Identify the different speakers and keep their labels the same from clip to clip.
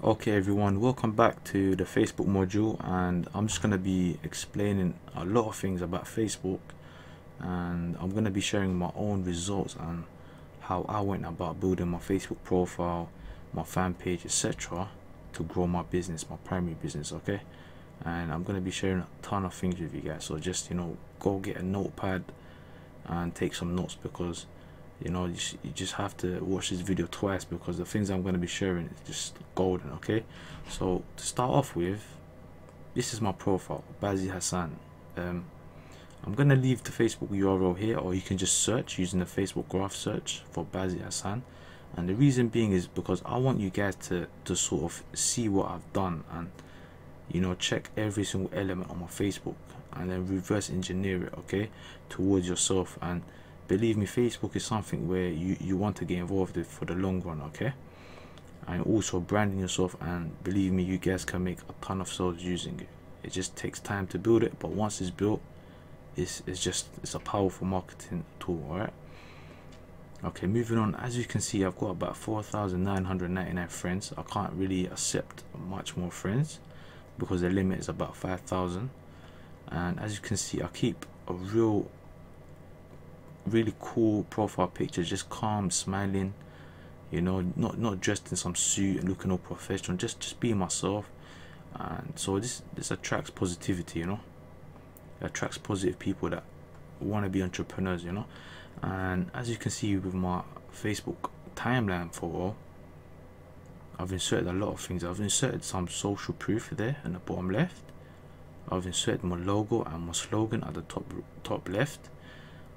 Speaker 1: Okay everyone, welcome back to the Facebook module, and I'm just going to be explaining a lot of things about Facebook, and I'm going to be sharing my own results and how I went about building my Facebook profile, my fan page, etc. to grow my business, my primary business. Okay, and I'm going to be sharing a ton of things with you guys, so just go get a notepad and take some notes, because you just have to watch this video twice, because the things I'm going to be sharing is just golden. Okay, so to start off with, this is my profile, Bazzi Hassan. I'm going to leave the Facebook URL here, or you can just search using the Facebook graph search for Bazzi Hassan. And the reason being is because I want you guys to sort of see what I've done, and check every single element on my Facebook, and then reverse engineer it, okay, towards yourself. And believe me, Facebook is something where you want to get involved with for the long run, okay? And also branding yourself, and believe me, you guys can make a ton of sales using it. It just takes time to build it, but once it's built, it's a powerful marketing tool. All right, okay, moving on. As you can see, I've got about 4,999 friends. I can't really accept much more friends because the limit is about 5,000. And as you can see, I keep a really cool profile picture, just calm, smiling, not dressed in some suit and looking all professional, just being myself. And so this attracts positivity, it attracts positive people that want to be entrepreneurs. And as you can see with my Facebook timeline photo, I've inserted a lot of things. I've inserted some social proof there in the bottom left. I've inserted my logo and my slogan at the top left.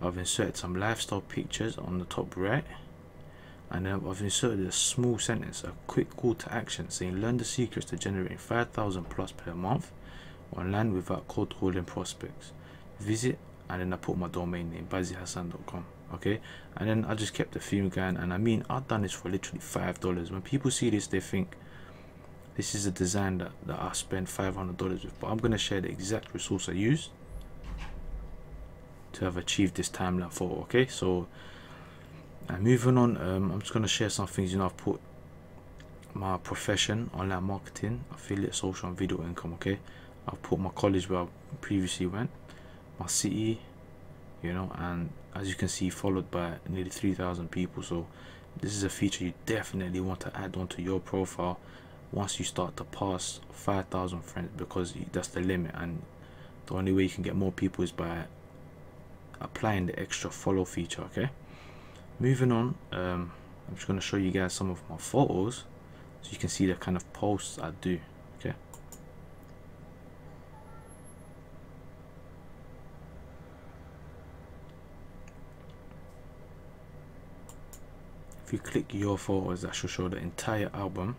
Speaker 1: I've inserted some lifestyle pictures on the top right, and then I've inserted a small sentence, a quick call to action saying learn the secrets to generating 5,000 plus per month online without cold calling prospects. Visit, and then I put my domain name, bazzihassan.com. okay, and then I just kept the theme going. And I mean, I've done this for literally $5. When people see this, they think this is a design that I spent $500 with, but I'm going to share the exact resource I used to have achieved this timeline photo. Okay, so moving on, I'm just going to share some things. I've put my profession, online marketing, affiliate, social and video income. Okay, I've put my college where I previously went, my city, and as you can see, followed by nearly 3,000 people. So this is a feature you definitely want to add onto your profile once you start to pass 5,000 friends, because that's the limit, and the only way you can get more people is by applying the extra follow feature. Okay, moving on, I'm just going to show you guys some of my photos so you can see the kind of posts I do. Okay, if you click your photos, that should show the entire album.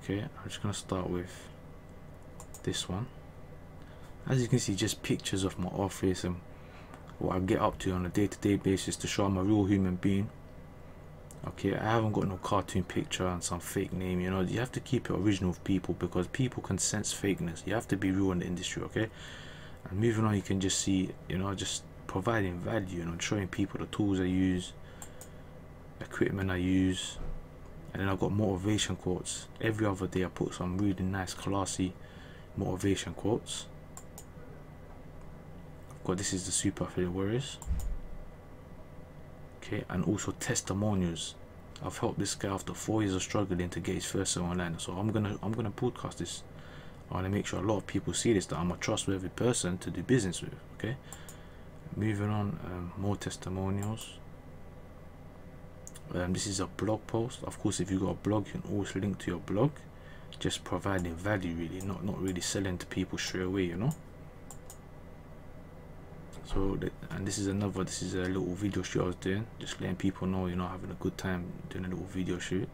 Speaker 1: Okay, I'm just going to start with this one. As you can see, just pictures of my office and what I get up to on a day-to-day basis to show I'm a real human being. Okay, I haven't got no cartoon picture and some fake name. You have to keep it original with people, because people can sense fakeness. You have to be real in the industry. Okay, and moving on, you can just see, just providing value, showing people the tools I use, equipment I use. And then I've got motivation quotes. Every other day I put some really nice, classy motivation quotes. This is the Super Affiliate Warriors. Okay, and also testimonials. I've helped this guy after 4 years of struggling to get his first sale online. So I'm gonna broadcast this. I want to make sure a lot of people see this, that I'm a trustworthy person to do business with. Okay, moving on, more testimonials. This is a blog post. Of course, if you got a blog, you can always link to your blog. Just providing value, really, not really selling to people straight away. So and this is a little video shoot I was doing, just letting people know, having a good time doing a little video shoot.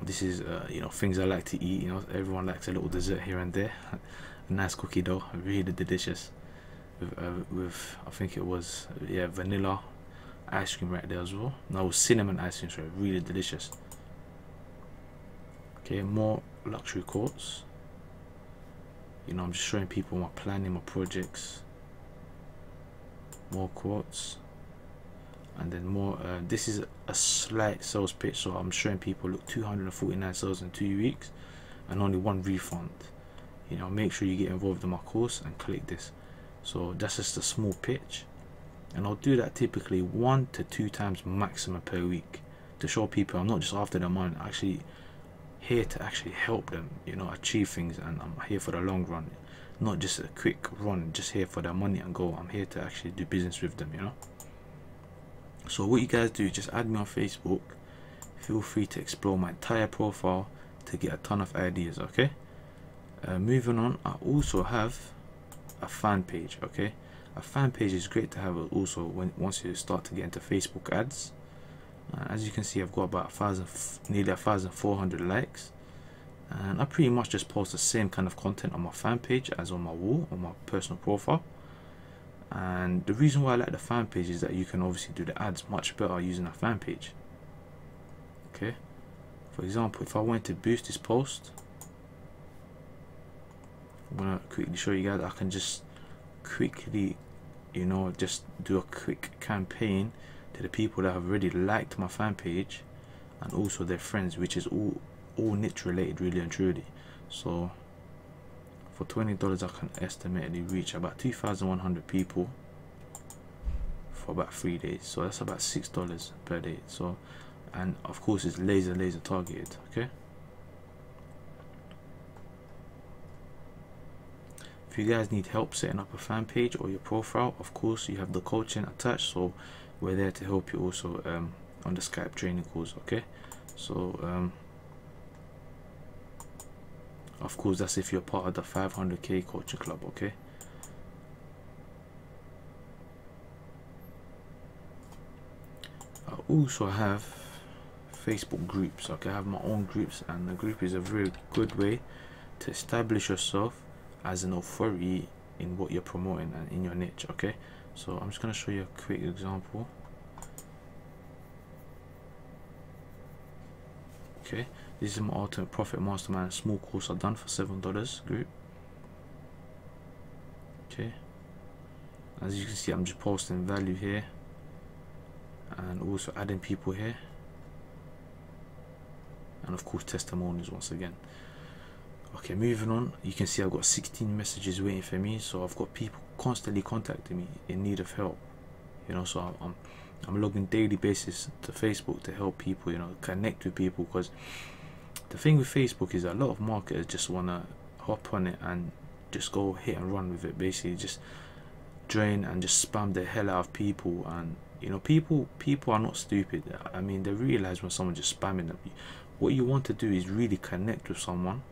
Speaker 1: This is things I like to eat. Everyone likes a little dessert here and there. A nice cookie dough, really delicious, with I think it was, yeah, vanilla ice cream right there as well. No, cinnamon ice cream, sorry, really delicious. Okay, more luxury quotes. I'm just showing people my planning, my projects. More quotes. and then more. This is a slight sales pitch, so I'm showing people, look, 249 sales in 2 weeks and only 1 refund. You know, make sure you get involved in my course and click this. So that's just a small pitch, and I'll do that typically 1 to 2 times maximum per week to show people I'm not just after the money, I'm actually here to actually help them, you know, achieve things, and I'm here for the long run, not just a quick run, just here for their money and go. I'm here to actually do business with them, you know. So what you guys do, just add me on Facebook. Feel free to explore my entire profile to get a ton of ideas, okay? Moving on, I also have a fan page, okay? A fan page is great to have also once you start to get into Facebook ads. As you can see, I've got about nearly 1,400 likes, and I pretty much just post the same kind of content on my fan page as on my wall, on my personal profile. And the reason why I like the fan page is that you can obviously do the ads much better using a fan page. Okay, for example, if I want to boost this post, I'm gonna quickly show you guys. I can just quickly, you know, just do a quick campaign to the people that have already liked my fan page and also their friends, which is all niche related, really and truly. So for $20 I can estimately reach about 2,100 people for about 3 days, so that's about $6 per day. So, and of course it's laser targeted, okay? If you guys need help setting up a fan page or your profile, of course you have the coaching attached, so we're there to help you also on the Skype training course, okay? So of course that's if you're part of the 500k coaching club, okay? I also have Facebook groups, okay? I have my own groups, and the group is a very good way to establish yourself as an authority in what you're promoting and in your niche, okay? So I'm just going to show you a quick example. Okay, this is my Ultimate Profit Mastermind small course I've done for $7 group. Okay, as you can see, I'm just posting value here and also adding people here, and of course testimonials once again. Okay, moving on, you can see I've got 16 messages waiting for me, so I've got people constantly contacting me in need of help, you know. So I'm logging daily basis to Facebook to help people, you know, connect with people, because the thing with Facebook is that a lot of marketers just want to hop on it and just go hit and run with it, basically just drain and just spam the hell out of people. And you know, people are not stupid. I mean, they realize when someone just spamming them. What you want to do is really connect with someone,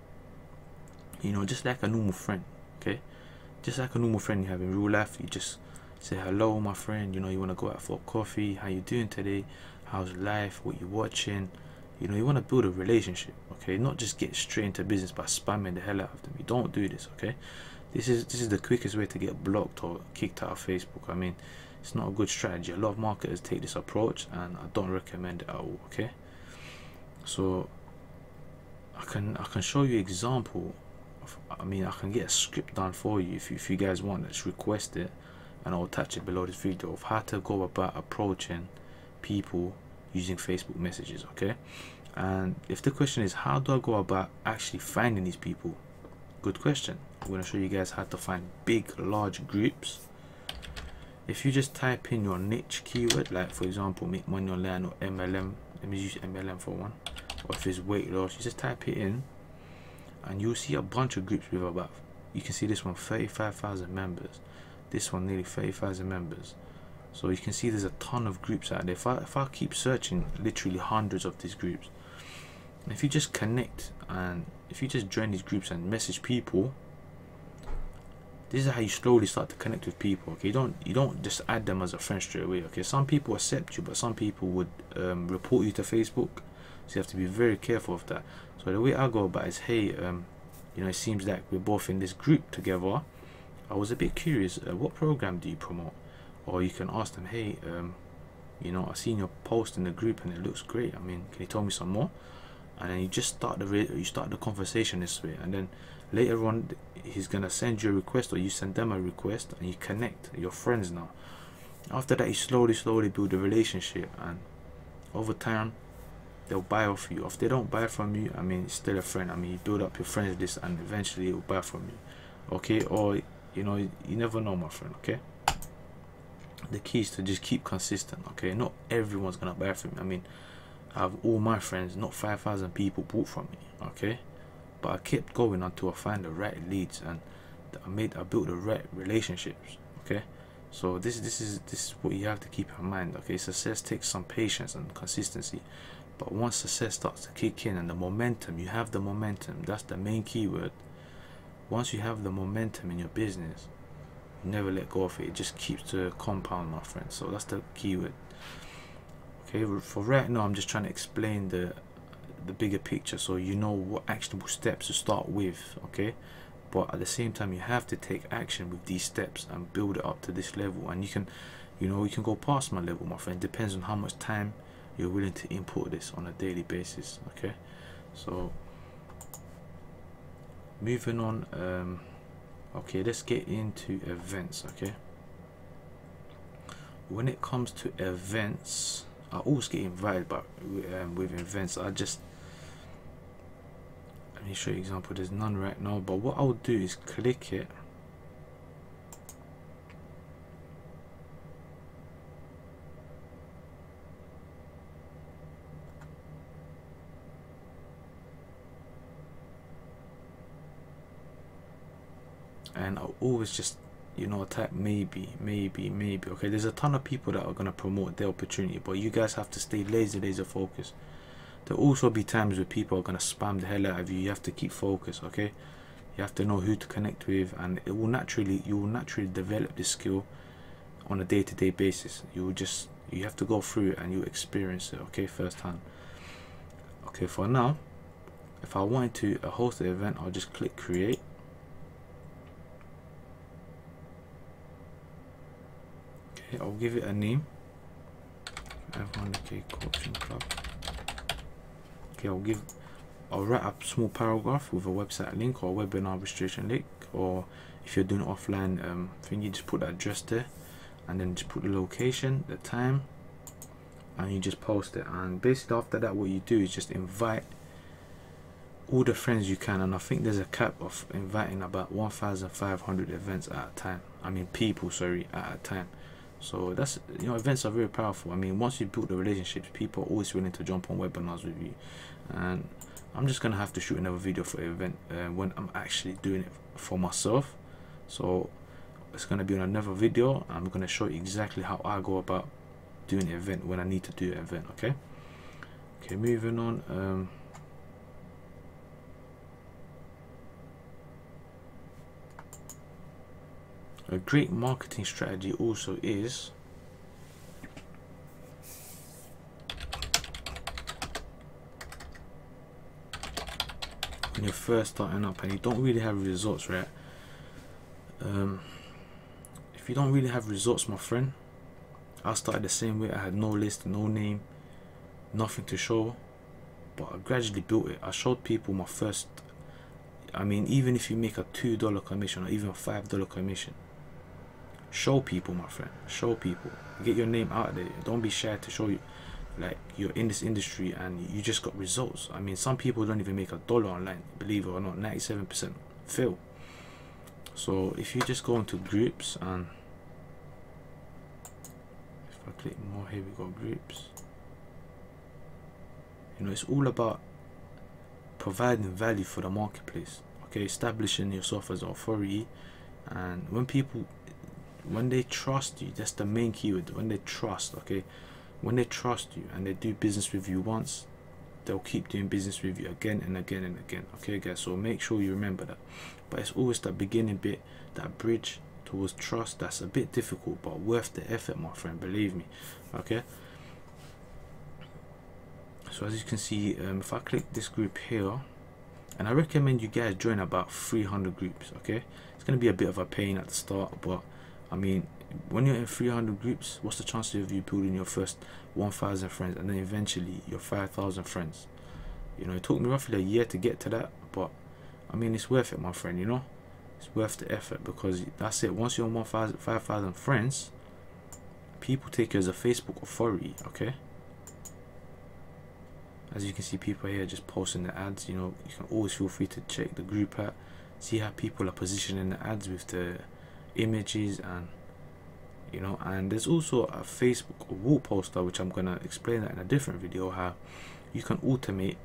Speaker 1: you know, just like a normal friend, okay? Just like a normal friend you have in real life. You just say, hello my friend, you know, you want to go out for a coffee, how you doing today, how's life, what you watching, you know, you want to build a relationship, okay? Not just get straight into business by spamming the hell out of them. You don't do this, okay? This is the quickest way to get blocked or kicked out of Facebook. I mean, it's not a good strategy. A lot of marketers take this approach, and I don't recommend it at all, okay? So I can show you example of, I mean, I can get a script done for you if you guys want. Just request it and I'll attach it below this video of how to go about approaching people using Facebook messages, okay? And if the question is, how do I go about actually finding these people? Good question. I'm going to show you guys how to find big, large groups. If you just type in your niche keyword, like for example, make money online or MLM, let me use MLM for one, or if it's weight loss, you just type it in and you'll see a bunch of groups with about, you can see this one 35,000 members, this one nearly 30,000 members. So you can see there's a ton of groups out there. If I keep searching, literally hundreds of these groups, and if you just connect and if you just join these groups and message people, this is how you slowly start to connect with people, okay? You don't just add them as a friend straight away, okay? Some people accept you, but some people would report you to Facebook, so you have to be very careful of that. So the way I go about it is, hey, you know, it seems like we're both in this group together. I was a bit curious, what program do you promote? Or you can ask them, hey, you know, I've seen your post in the group and it looks great. I mean, can you tell me some more? And then you just start the conversation this way, and then later on he's gonna send you a request, or you send them a request, and you connect. You're friends now. After that, you slowly build a relationship, and over time they'll buy off you. If they don't buy from you, I mean, it's still a friend. I mean, you build up your friends list and eventually it'll buy from you. Okay, or you know, you never know, my friend. Okay, the key is to just keep consistent. Okay, not everyone's gonna buy from me. I mean, I have all my friends, not 5,000 people bought from me. Okay, but I kept going until I find the right leads, and I built the right relationships. Okay, so this is what you have to keep in mind. Okay, success takes some patience and consistency, but once success starts to kick in and the momentum, you have the momentum. That's the main keyword. Once you have the momentum in your business, you never let go of it. It just keeps to compound, my friend. So that's the keyword. Okay, for right now, I'm just trying to explain the bigger picture, so you know what actionable steps to start with. Okay, but at the same time, you have to take action with these steps and build it up to this level. And you can, you know, you can go past my level, my friend. It depends on how much time you're willing to input this on a daily basis. Okay, so moving on. Okay, let's get into events. Okay, when it comes to events, I always get invited, but with events, let me show you an example. There's none right now, but what I'll do is click it, and I'll always just, you know, type maybe. Okay, there's a ton of people that are going to promote their opportunity, but you guys have to stay laser focused. There'll also be times where people are going to spam the hell out of you. You have to keep focused. Okay, you have to know who to connect with, and you will naturally develop this skill on a day-to-day basis. You have to go through it and you experience it, okay, firsthand. Okay, for now, if I wanted to host the event, I'll just click create. Okay, I'll give it a name, 500k coaching club. Okay, I'll write a small paragraph with a website link or a webinar registration link, or if you're doing offline thing, you just put the address there, and then just put the location, the time, and you just post it. And basically after that, what you do is just invite all the friends you can, and I think there's a cap of inviting about 1,500 events at a time. I mean people, sorry, at a time. So that's, you know, events are very powerful. I mean, once you build the relationships, people are always willing to jump on webinars with you. And I'm just gonna have to shoot another video for an event when I'm actually doing it for myself. So it's gonna be on another video. I'm gonna show you exactly how I go about doing an event when I need to do an event. Okay, moving on. A great marketing strategy also is when you're first starting up and you don't really have results, right? If you don't really have results, my friend, I started the same way. I had no list, no name, nothing to show, but I gradually built it. I showed people my first, I mean, even if you make a $2 commission or even a $5 commission, show people, my friend, show people, get your name out there. Don't be shy to show you, like, you're in this industry and you just got results. I mean, some people don't even make $1 online, believe it or not. 97% fail. So if you just go into groups, and if I click more, here we go, groups. You know, it's all about providing value for the marketplace. Okay, establishing yourself as an authority, and when they trust you, that's the main keyword. When they trust, okay, when they trust you and they do business with you once, they'll keep doing business with you again and again and again. Okay, guys, so make sure you remember that. But it's always that beginning bit, that bridge towards trust, that's a bit difficult, but worth the effort, my friend, believe me. Okay, so as you can see, if I click this group here, and I recommend you guys join about 300 groups. Okay, it's going to be a bit of a pain at the start, but I mean, when you're in 300 groups, what's the chance of you building your first 1,000 friends and then eventually your 5,000 friends? You know, it took me roughly a year to get to that, but I mean, it's worth it, my friend. You know, it's worth the effort, because that's it. Once you're on 5,000 friends, people take you as a Facebook authority. Okay, as you can see, people here just posting the ads. You know, you can always feel free to check the group at, see how people are positioning the ads with the images, and you know, and there's also a Facebook wall poster, which I'm gonna explain that in a different video, how you can automate